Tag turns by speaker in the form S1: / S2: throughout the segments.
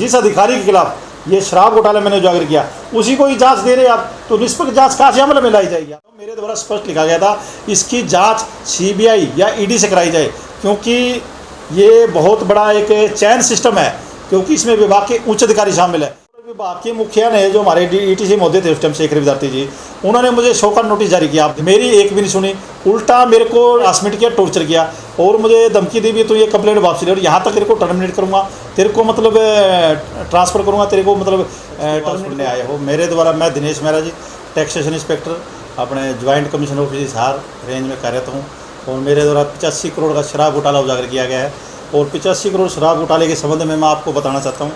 S1: जिस अधिकारी के खिलाफ ये शराब घोटाला मैंने उजागर किया उसी को ही जांच दे रहे आप, तो निष्पक्ष जांच कहाँ से अमल में लाई जाएगी? तो मेरे द्वारा स्पष्ट लिखा गया था इसकी जांच सीबीआई या ईडी से कराई जाए, क्योंकि ये बहुत बड़ा एक चैन सिस्टम है, क्योंकि इसमें विभाग के उच्च अधिकारी शामिल है। विभाग के मुखिया ने, जो हमारे ईटीसी महोदय थे उस टाइम शेखर विद्यार्थी जी, उन्होंने मुझे शोकॉज नोटिस जारी किया, मेरी एक भी नहीं सुनी, उल्टा मेरे को हरासमेंट किया, टॉर्चर किया और मुझे धमकी दी भी तो ये कंप्लेंट वापसी ले और यहाँ तक तेरे को टर्मिनेट करूँगा, तेरे को मतलब ट्रांसफ़र करूँगा, तेरे को मतलब टर्मिनेट आए हो। मेरे द्वारा, मैं दिनेश मेहरा जी, टैक्सेशन इंस्पेक्टर, अपने joint commission office Hisar range में कार्यरत हूँ और मेरे द्वारा 85 करोड़ का शराब घोटाला उजागर किया गया है। और 85 करोड़ शराब घोटाले के संबंध में मैं आपको बताना चाहता हूँ,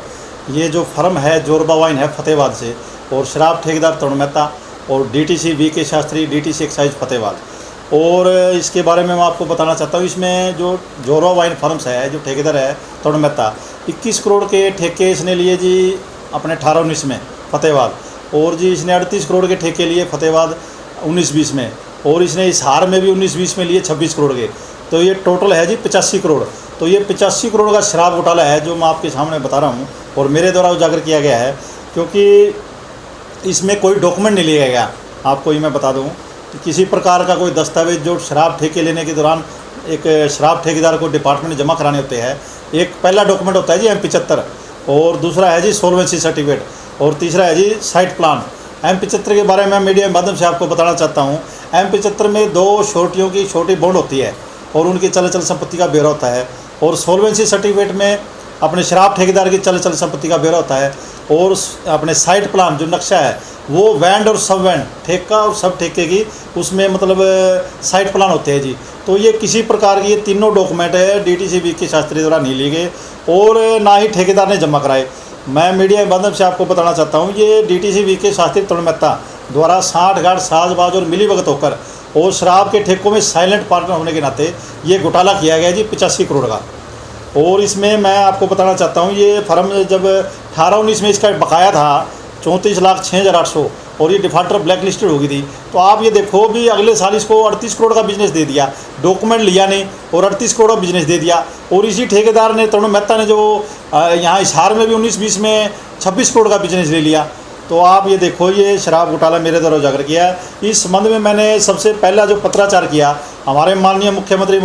S1: ये जो फर्म है जोरबा वाइन है फतेहाबाद से, और शराब ठेकेदार तरुण मेहता और DTC VK. Shastri, DTC excise Fatehabad. और इसके बारे में मैं आपको बताना चाहता हूँ, इसमें जो जोरबा वाइन फर्म्स है, जो ठेकेदार है तरुण मेहता, 21 करोड़ के ठेके इसने लिए जी अपने 18-19 में फतेहाबाद, और जी इसने 38 करोड़ के ठेके लिए फतेहाबाद 19-20 में, और इसने हिसार में भी 19-20 में लिए 26 करोड़ के। तो ये टोटल है जी 85 करोड़। तो ये 85 करोड़ का शराब घोटाला है जो मैं आपके सामने बता रहा हूँ और मेरे द्वारा उजागर किया गया है, क्योंकि इसमें कोई डॉक्यूमेंट नहीं लिया गया। आपको ये मैं बता दूँ कि किसी प्रकार का कोई दस्तावेज जो शराब ठेके लेने के दौरान एक शराब ठेकेदार को डिपार्टमेंट में जमा कराने होते हैं, एक पहला डॉक्यूमेंट होता है जी M75, और दूसरा है जी सोल्वेंसी सर्टिफिकेट, और तीसरा है जी साइट प्लान। M75 के बारे में मीडिया के माध्यम से आपको बताना चाहता हूँ, M75 में 2 श्योरिटियों की छोटी बॉन्ड होती है और उनकी चल संपत्ति का ब्यौरा होता है, और सोल्वेंसी सर्टिफिकेट में अपने शराब ठेकेदार की चल संपत्ति का ब्यौरा होता है, और अपने साइट प्लान जो नक्शा है वो वैंड और सब वैंड, ठेका और सब ठेके की, उसमें मतलब साइट प्लान होते हैं जी। तो ये किसी प्रकार की ये तीनों डॉक्यूमेंट है डीटीसी वी.के. शास्त्री द्वारा नहीं लिए गए और ना ही ठेकेदार ने जमा कराए। मैं मीडिया के माध्यम से आपको बताना चाहता हूँ, ये डीटीसी वी.के. शास्त्री तरुण मेहता द्वारा साठगांठ साजबाज और मिलीभगत होकर और शराब के ठेकों में साइलेंट पार्टनर होने के नाते ये घोटाला किया गया जी 85 करोड़ का। और इसमें मैं आपको बताना चाहता हूँ, ये फर्म जब 18-19 में इसका बकाया था 34,06,800 और ये डिफाल्टर ब्लैक लिस्टेड हो गई थी। तो आप ये देखो भी अगले साल इसको 38 करोड़ का बिजनेस दे दिया, डॉक्यूमेंट लिया नहीं और 38 करोड़ का बिजनेस दे दिया। और इसी ठेकेदार ने, तरुण मेहता ने, जो यहाँ हिसार में भी 19-20 में 26 करोड़ का बिजनेस ले लिया। तो आप ये देखो, ये शराब घोटाला मेरे द्वारा उजागर किया है। इस संबंध में मैंने सबसे पहला जो पत्राचार किया हमारे माननीय मुख्यमंत्री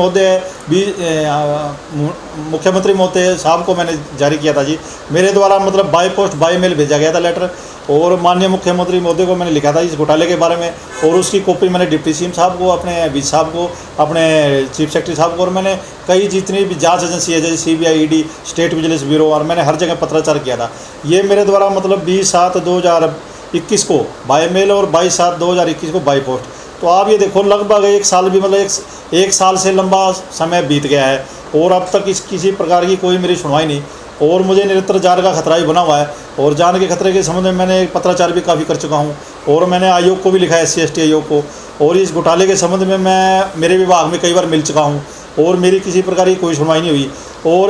S1: महोदय साहब को मैंने जारी किया था जी। मेरे द्वारा मतलब बाय पोस्ट बाय मेल भेजा गया था लेटर, और माननीय मुख्यमंत्री महोदय को मैंने लिखा था इस घोटाले के बारे में, और उसकी कॉपी मैंने डिप्टी सीएम साहब को, अपने वी साहब को, अपने चीफ सेक्रेटरी साहब को, और मैंने कई जितनी भी जांच एजेंसी है जैसे CBI, ED, state vigilance bureau, और मैंने हर जगह पत्राचार किया था। ये मेरे द्वारा मतलब 20/7/2021 को बाय मेल और 22/7/2021 को बाय पोस्ट। तो आप ये देखो लगभग 1 साल भी, मतलब एक साल से लंबा समय बीत गया है और अब तक किसी प्रकार की कोई मेरी सुनवाई नहीं, और मुझे निरंतर जान का खतरा ही बना हुआ है। और जान के खतरे के संबंध में मैंने पत्राचार भी काफ़ी कर चुका हूँ, और मैंने आयोग को भी लिखा है, SC/ST आयोग को, और इस घोटाले के संबंध में मैं मेरे विभाग में कई बार मिल चुका हूँ और मेरी किसी प्रकार की कोई सुनवाई नहीं हुई। और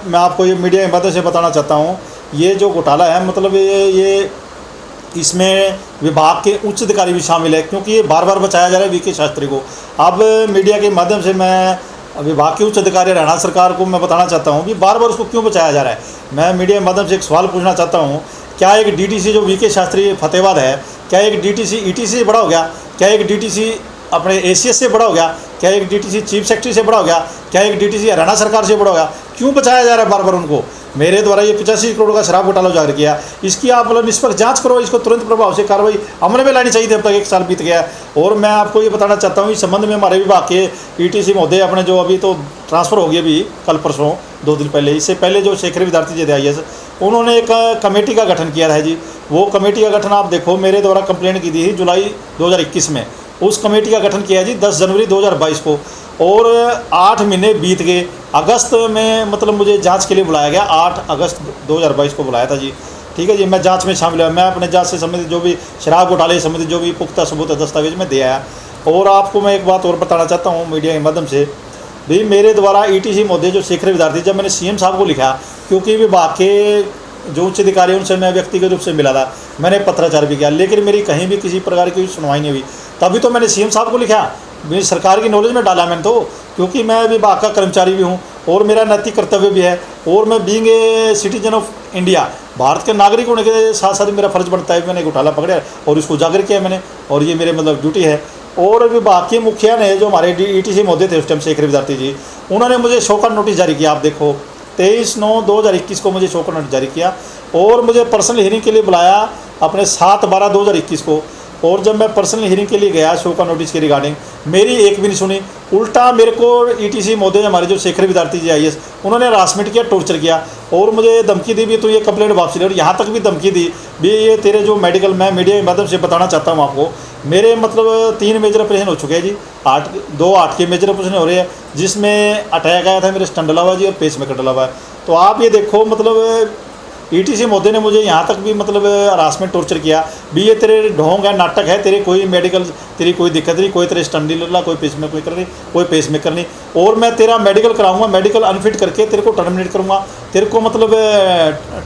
S1: मैं आपको ये मीडिया की मदद से बताना चाहता हूँ, ये जो घोटाला है मतलब ये इसमें विभाग के उच्च अधिकारी भी शामिल है, क्योंकि ये बार बार बचाया जा रहा है वी.के. शास्त्री को। अब मीडिया के माध्यम से मैं विभाग के उच्च अधिकारी हरियाणा सरकार को मैं बताना चाहता हूँ कि बार बार उसको क्यों बचाया जा रहा है। मैं मीडिया के माध्यम से एक सवाल पूछना चाहता हूँ, क्या एक डीटीसी जो वी.के. शास्त्री फतेहाबाद है, क्या एक डीटीसी ईटीसी से बड़ा हो गया? क्या एक डीटीसी अपने ACS से बड़ा हो गया? क्या एक डीटीसी चीफ सेक्रेटरी से बड़ा हो गया? क्या एक डीटीसी हरियाणा सरकार से बड़ा हो गया? क्यों बचाया जा रहा है बार बार उनको? मेरे द्वारा ये 85 करोड़ का शराब घोटाला उजागर किया, इसकी आप मतलब निष्पक्ष जांच करो, इसको तुरंत प्रभाव से कार्रवाई अमल में लानी चाहिए थी। अब तक 1 साल बीत गया। और मैं आपको ये बताना चाहता हूँ, इस संबंध में हमारे विभाग के ईटीसी महोदय अपने जो अभी तो ट्रांसफ़र हो गई अभी कल परसों 2 दिन पहले, इससे पहले जो शेखर विद्यार्थी जी थे IAS, उन्होंने एक कमेटी का गठन किया है जी। वो कमेटी का गठन आप देखो, मेरे द्वारा कंप्लेंट की थी जुलाई 2021 में, उस कमेटी का गठन किया जी 10 जनवरी 2022 को, और 8 महीने बीत गए। अगस्त में मतलब मुझे जांच के लिए बुलाया गया, 8 अगस्त 2022 को बुलाया था जी। ठीक है जी, मैं जांच में शामिल हुआ। मैं अपने जांच से संबंधित जो भी शराब घोटाले से संबंधित जो भी पुख्ता सबूत दस्तावेज में दिया है। और आपको मैं एक बात और बताना चाहता हूँ मीडिया के माध्यम से भी, मेरे द्वारा ईटीसी महोदय जो शेखर विद्यार्थी, जब मैंने CM साहब को लिखा, क्योंकि विभाग के जो उच्च अधिकारी उनसे मैं व्यक्तिगत रूप से मिला था, मैंने पत्राचार भी किया, लेकिन मेरी कहीं भी किसी प्रकार की सुनवाई नहीं हुई। तभी तो मैंने CM साहब को लिखा, मेरी सरकार की नॉलेज में डाला मैंने तो, क्योंकि मैं विभाग का कर्मचारी भी हूँ और मेरा नैतिक कर्तव्य भी है, और मैं being a citizen of India, Bharat के नागरिक होने के साथ साथ मेरा फर्ज बनता है। मैंने घोटाला पकड़ा और उसको उजागर किया मैंने, और ये मेरे मतलब ड्यूटी है। और विभाग के मुखिया ने, जो हमारे ETC महोदय थे उस टाइम, शेखर विद्यार्थी जी, उन्होंने मुझे शो का नोटिस जारी किया। आप देखो 23/9/2021 को मुझे शो का नोटिस जारी किया, और मुझे पर्सनल हियरिंग के लिए बुलाया अपने 7/12/2021 को। और जब मैं पर्सनल हियरिंग के लिए गया शो का नोटिस के रिगार्डिंग, मेरी एक भी नहीं सुनी। उल्टा मेरे को ETC महोदय हमारे जो शेखर विद्यार्थी जी IAS, उन्होंने हरासमेंट किया, टॉर्चर किया, और मुझे धमकी दी भी तो ये कंप्लेंट वापसी ले। और यहाँ तक भी धमकी दी भी ये तेरे जो मेडिकल, मैं मीडिया के माध्यम से बताना चाहता हूँ आपको, मेरे मतलब 3 मेजर ऑपरेशन हो चुके हैं जी, 2 के मेजर ऑपरेशन हो रहे हैं, जिसमें अटैक आया था, मेरे स्टंट डला हुआ जी और पेस मेकर डला हुआ है। तो आप ये देखो मतलब ETC महोदय ने मुझे यहाँ तक भी मतलब हरासमेंट, टॉर्चर किया भी ये तेरे ढोंग है, नाटक है, तेरे कोई मेडिकल, तेरी कोई दिक्कत नहीं, कोई तेरे स्टंट नहीं लगा, कोई पेस मेकर नहीं, कोई पेस मेकर नहीं, और मैं तेरा मेडिकल कराऊंगा, मेडिकल अनफिट करके तेरे को टर्मिनेट करूँगा, तेरे को मतलब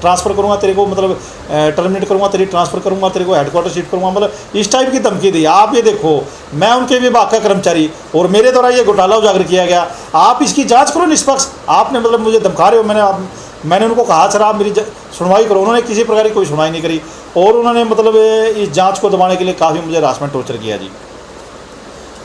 S1: ट्रांसफ़र करूँगा, तेरे को मतलब टर्मिनेट करूँगा, तेरी ट्रांसफ़र करूँगा, तेरे को हेडक्वार्टर शिफ्ट करूँगा, मतलब इस टाइप की धमकी दी। आप ये देखो, मैं उनके विभाग का कर्मचारी, और मेरे द्वारा ये घोटाला उजागर किया गया, आप इसकी जाँच करो निष्पक्ष। आपने मतलब मुझे धमका रहे हो। मैंने उनको कहा सर आप मेरी सुनवाई करो, उन्होंने किसी प्रकार की कोई सुनवाई नहीं करी, और उन्होंने मतलब इस जांच को दबाने के लिए काफ़ी मुझे हरासमेंट, टॉर्चर किया जी।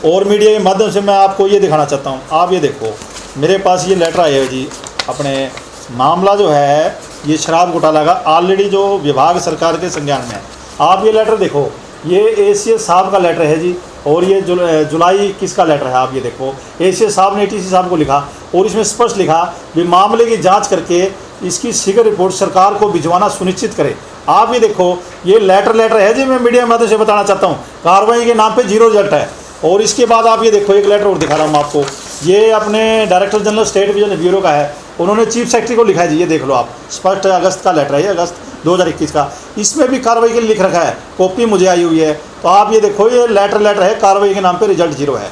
S1: और मीडिया के माध्यम से मैं आपको ये दिखाना चाहता हूँ, आप ये देखो मेरे पास ये लेटर आया है जी। अपने मामला जो है ये शराब घोटाला का ऑलरेडी जो विभाग सरकार के संज्ञान में है। आप ये लेटर देखो, ये ACS साहब का लेटर है जी, और ये जुलाई 21 का लेटर है। आप ये देखो ACS साहब ने ETC साहब को लिखा, और इसमें स्पष्ट लिखा भी मामले की जांच करके इसकी शीघ्र रिपोर्ट सरकार को भिजवाना सुनिश्चित करें। आप ये देखो ये लेटर है जी, मैं मीडिया के माध्यम से बताना चाहता हूँ, कार्रवाई के नाम पे 0 रिजल्ट है। और इसके बाद आप ये देखो एक लेटर और दिखा रहा हूँ आपको, ये अपने director general state vision bureau का है, उन्होंने चीफ सेक्रेटरी को लिखा है जी, ये देख लो आप, स्पष्ट अगस्त का लेटर है ये, अगस्त 2021 का। इसमें भी कार्रवाई के लिए लिख रखा है, कॉपी मुझे आई हुई है। तो आप ये देखो ये लेटर है, कार्रवाई के नाम पे रिजल्ट 0 है।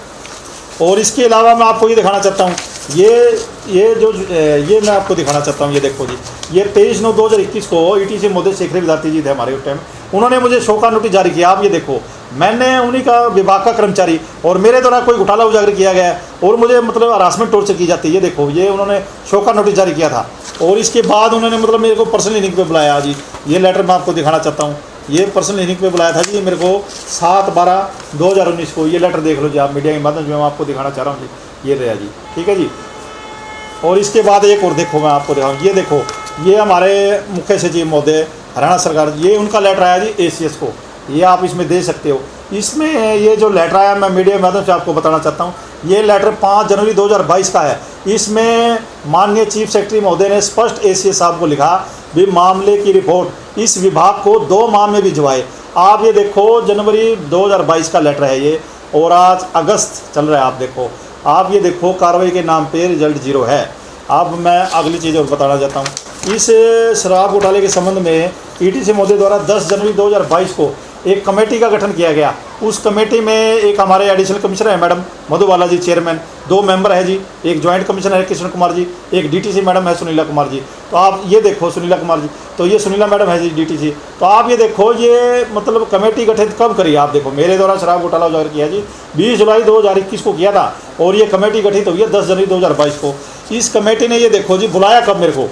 S1: और इसके अलावा मैं आपको ये दिखाना चाहता हूँ, ये मैं आपको दिखाना चाहता हूँ, ये देखो जी, ये 23/9/2021 को ETC महोदय शेखर विद्यार्थी जी थे हमारे उस टाइम, उन्होंने मुझे शो का नोटिस जारी किया। आप ये देखो, मैंने उन्हीं का विभाग का कर्मचारी, और मेरे द्वारा कोई घोटाला उजागर किया गया है, और मुझे मतलब हरासमेंट, टॉर्चर की जाती है। ये देखो ये उन्होंने शो का नोटिस जारी किया था, और इसके बाद उन्होंने मतलब मेरे को पर्सनल हियरिंग पे बुलाया जी। ये लेटर मैं आपको दिखाना चाहता हूँ, ये पर्सनल हियरिंग पे बुलाया था जी मेरे को 7/12/2019 को। ये लेटर देख लो जी आप, मीडिया के माध्यम से मैं आपको दिखाना चाह रहा हूँ जी, ये रहा जी, ठीक है जी। और इसके बाद एक और देखो, मैं आपको दिखाऊँ, ये देखो ये हमारे मुख्य सचिव महोदय हरियाणा सरकार, ये उनका लेटर आया जी ACS को, ये आप इसमें दे सकते हो। इसमें ये जो लेटर आया मैं मीडिया के माध्यम से आपको बताना चाहता हूँ, ये लेटर 5 जनवरी 2022 का है। इसमें माननीय चीफ सेक्रेटरी महोदय ने स्पष्ट ACS साहब को लिखा भी मामले की रिपोर्ट इस विभाग को 2 माह में भिजवाए। आप ये देखो जनवरी 2022 का लेटर है ये, और आज अगस्त चल रहा है। आप देखो, आप ये देखो कार्रवाई के नाम पे रिजल्ट 0 है। अब मैं अगली चीज़ और बताना चाहता हूँ, इस शराब घोटाले के संबंध में ETC महोदय द्वारा 10 जनवरी 2022 को एक कमेटी का गठन किया गया। उस कमेटी में एक हमारे एडिशनल कमिश्नर है मैडम मधुबाला जी चेयरमैन, 2 मेंबर है जी, एक जॉइंट कमिश्नर है कृष्ण कुमार जी, एक DTC मैडम है सुनीला कुमार जी। तो आप ये देखो सुनीला कुमार जी, तो ये सुनीला मैडम है जी DTC। तो आप ये देखो ये मतलब कमेटी गठित कब करी, आप देखो मेरे द्वारा शराब घोटाला उजागर किया जी 20 जुलाई 2021 को किया था, और ये कमेटी गठित हुई है 10 जनवरी 2022 को। इस कमेटी ने ये देखो जी बुलाया कब मेरे को,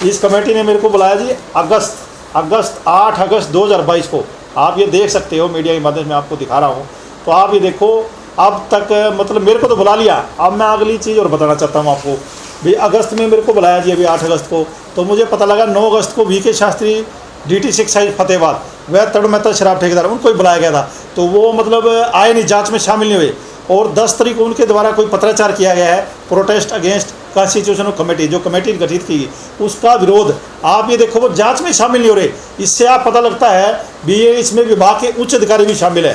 S1: इस कमेटी ने मेरे को बुलाया जी अगस्त 8 अगस्त 2022 को। आप ये देख सकते हो, मीडिया के माध्यम में आपको दिखा रहा हूँ। तो आप ये देखो अब तक मतलब मेरे को तो बुला लिया। अब मैं अगली चीज़ और बताना चाहता हूँ आपको भी, अगस्त में मेरे को बुलाया जी अभी 8 अगस्त को, तो मुझे पता लगा 9 अगस्त को VK Shastri DTC excise Fatehabad वह तरुण मेहता शराब ठेकेदार उनको ही बुलाया गया था। तो वो मतलब आए नहीं, जाँच में शामिल नहीं हुए। और 10 तारीख को उनके द्वारा कोई पत्राचार किया गया है, प्रोटेस्ट अगेंस्ट कॉन्स्टिट्यूशनल कमेटी, जो कमेटी गठित की उसका विरोध। आप ये देखो वो जांच में शामिल नहीं हो रहे। इससे आप पता लगता है भी ये इसमें विभाग के उच्च अधिकारी भी शामिल है।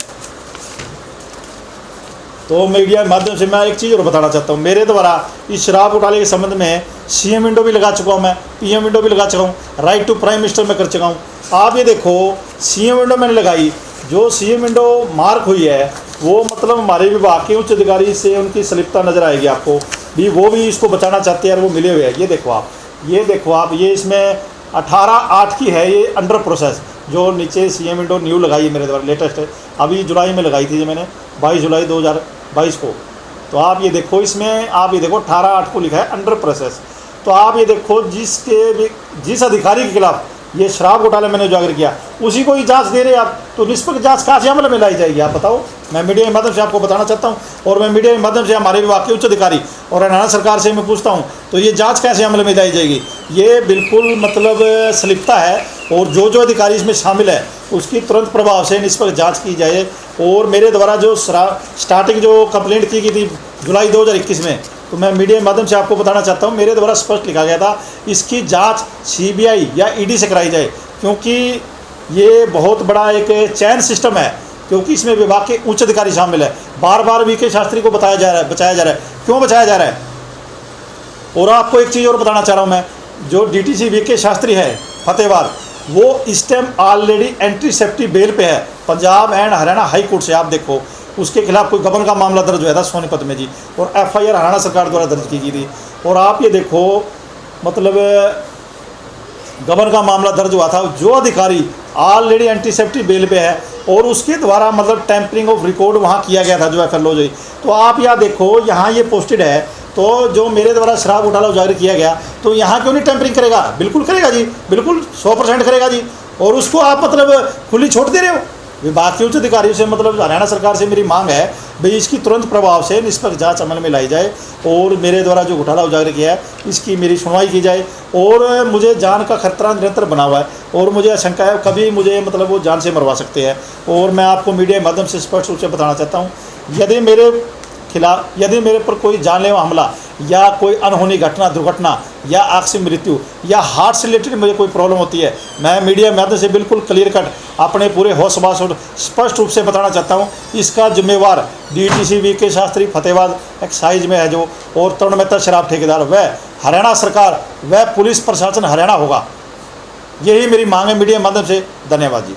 S1: तो मीडिया के माध्यम से मैं एक चीज़ और बताना चाहता हूँ, मेरे द्वारा इस शराब घोटाले के संबंध में CM विंडो भी लगा चुका हूँ, मैं PM विंडो भी लगा चुका हूँ, राइट टू प्राइम मिनिस्टर में कर चुका हूँ। आप ये देखो CM विंडो मैंने लगाई, जो CM विंडो मार्क हुई है वो मतलब हमारे विभाग के उच्च अधिकारी से उनकी सलिप्तता नजर आएगी आपको भी, वो भी इसको बचाना चाहते हैं और वो मिले हुए हैं। ये देखो आप, ये देखो आप, ये इसमें 18/8 की है, ये अंडर प्रोसेस। जो नीचे CM विंडो न्यू लगाई है मेरे द्वारा, लेटेस्ट है, अभी जुलाई में लगाई थी, मैंने 22 जुलाई 2022 को। तो आप ये देखो, इसमें आप ये देखो 18/8 को लिखा है अंडर प्रोसेस। तो आप ये देखो, जिस अधिकारी के खिलाफ ये शराब घोटाला मैंने उजागर किया उसी को ही जांच दे रहे आप, तो निष्पक्ष जांच कहाँ से अमल में लाई जाएगी आप बताओ। मैं मीडिया के माध्यम से आपको बताना चाहता हूँ, और मैं मीडिया के माध्यम से हमारे विभाग के उच्च अधिकारी और हरियाणा सरकार से मैं पूछता हूँ, तो ये जांच कैसे अमल में लाई जाएगी। ये बिल्कुल मतलब स्लिपता है, और जो अधिकारी इसमें शामिल है उसकी तुरंत प्रभाव से निष्पक्ष जाँच की जाए। और मेरे द्वारा जो स्टार्टिंग जो कंप्लेंट की गई थी जुलाई 2021 में, तो मैं मीडिया के माध्यम से आपको बताना चाहता हूँ, मेरे द्वारा स्पष्ट लिखा गया था इसकी जांच सीबीआई या ईडी से कराई जाए, क्योंकि ये बहुत बड़ा एक चैन सिस्टम है, क्योंकि इसमें विभाग के उच्च अधिकारी शामिल है। बार बार वीके शास्त्री को बचाया जा रहा है। क्यों बचाया जा रहा है? और आपको एक चीज़ और बताना चाह रहा हूँ मैं, जो डीटीसी वीके शास्त्री है फतेहाबाद, वो इस time already anticipatory bail पे है Punjab and Haryana high court से। आप देखो, उसके खिलाफ कोई गबन का मामला दर्ज हुआ था सोनीपत में जी, और एफआईआर हरियाणा सरकार द्वारा दर्ज की गई थी। और आप ये देखो, मतलब गबन का मामला दर्ज हुआ था, जो अधिकारी ऑलरेडी एंटी सेफ्टी बेल पे है, और उसके द्वारा मतलब टैंपरिंग ऑफ रिकॉर्ड वहाँ किया गया था जो एफआईआर लॉज हुई। तो आप यहाँ देखो, यहाँ ये पोस्टेड है, तो जो मेरे द्वारा शराब घोटाला उजागर किया गया, तो यहाँ क्यों नहीं टैंपरिंग करेगा? बिल्कुल करेगा जी, बिल्कुल 100% करेगा जी। और उसको आप मतलब खुली छूट दे रहे हो। विभाग के उच्च अधिकारियों से मतलब हरियाणा सरकार से मेरी मांग है भाई, इसकी तुरंत प्रभाव से निष्पक्ष जांच अमल में लाई जाए, और मेरे द्वारा जो घोटाला उजागर किया है इसकी मेरी सुनवाई की जाए। और मुझे जान का खतरा निरंतर बना हुआ है, और मुझे आशंका है कभी मुझे मतलब वो जान से मरवा सकते हैं। और मैं आपको मीडिया के माध्यम से स्पष्ट रूप से बताना चाहता हूँ, यदि मेरे पर कोई जानलेवा हमला या कोई अनहोनी घटना, दुर्घटना या आकस्मिक मृत्यु या हार्ट से रिलेटेड मुझे कोई प्रॉब्लम होती है, मैं मीडिया के माध्यम से बिल्कुल क्लियर कट अपने पूरे होश-बाश और स्पष्ट रूप से बताना चाहता हूँ, इसका जिम्मेवार DTC VK Shastri Fatehabad excise में है जो, और तरुण मेहता शराब ठेकेदार, वह हरियाणा सरकार, वह पुलिस प्रशासन हरियाणा होगा। यही मेरी मांग है मीडिया के माध्यम से। धन्यवाद जी।